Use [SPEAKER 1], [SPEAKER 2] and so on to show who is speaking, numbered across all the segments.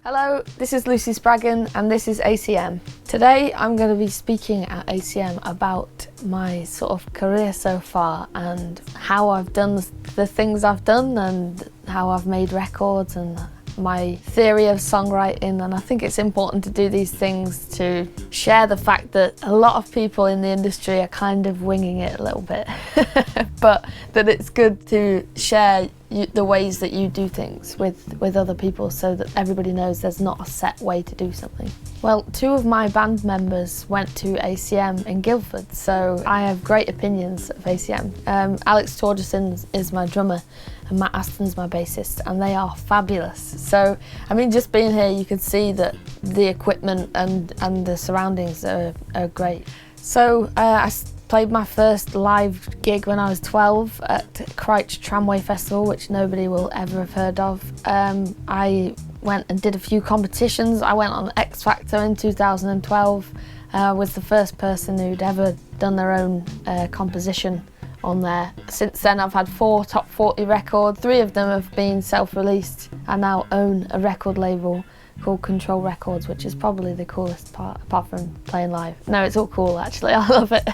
[SPEAKER 1] Hello, this is Lucy Spraggan and this is ACM. Today I'm going to be speaking at ACM about my sort of career so far and how I've done the things I've done and how I've made records and my theory of songwriting. And I think it's important to do these things to share the fact that a lot of people in the industry are kind of winging it a little bit but that it's good to share the ways that you do things with other people so that everybody knows there's not a set way to do something. Well, two of my band members went to ACM in Guildford, so I have great opinions of ACM. Alex Torgerson is my drummer and Matt Aston's my bassist, and they are fabulous. So, I mean, just being here you can see that the equipment and the surroundings are great. So I played my first live gig when I was 12 at Christchurch Tramway Festival, which nobody will ever have heard of. I went and did a few competitions. I went on X Factor in 2012. Was the first person who'd ever done their own composition on there. Since then I've had 4 top 40 records. 3 of them have been self-released. I now own a record label called Control Records, which is probably the coolest part, apart from playing live. No, it's all cool actually, I love it.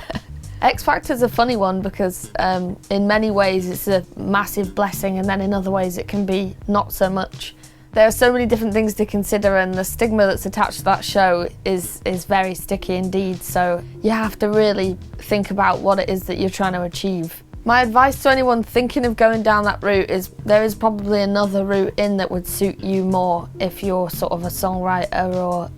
[SPEAKER 1] X Factor's a funny one because in many ways it's a massive blessing, and then in other ways it can be not so much. There are so many different things to consider, and the stigma that's attached to that show is very sticky indeed, so you have to really think about what it is that you're trying to achieve. My advice to anyone thinking of going down that route is there is probably another route in that would suit you more if you're sort of a songwriter or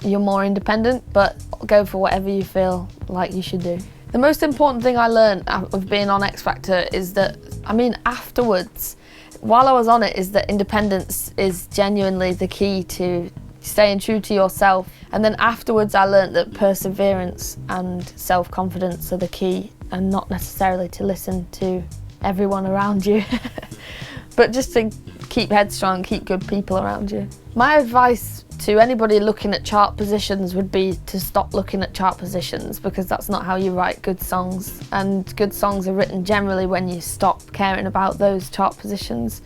[SPEAKER 1] you're more independent, but go for whatever you feel like you should do. The most important thing I learned of being on X Factor is that, I mean, afterwards, while I was on it, is that independence is genuinely the key to staying true to yourself. And then afterwards I learned that perseverance and self-confidence are the key, and not necessarily to listen to everyone around you, but just to keep headstrong, keep good people around you. My advice to anybody looking at chart positions would be to stop looking at chart positions, because that's not how you write good songs, and good songs are written generally when you stop caring about those chart positions.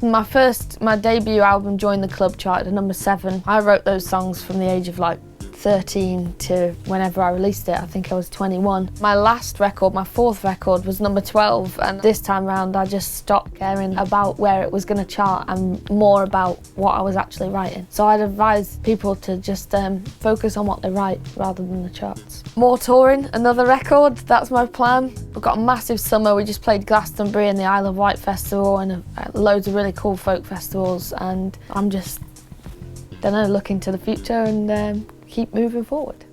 [SPEAKER 1] My debut album, Join the Club, charted at number 7. I wrote those songs from the age of like 13 to whenever I released it. I think I was 21. My last record, my 4th record, was number 12, and this time round I just stopped caring about where it was going to chart and more about what I was actually writing. So I'd advise people to just focus on what they write rather than the charts. More touring, another record, that's my plan. We've got a massive summer. We just played Glastonbury and the Isle of Wight Festival and loads of really cool folk festivals, and I'm just, looking to the future and keep moving forward.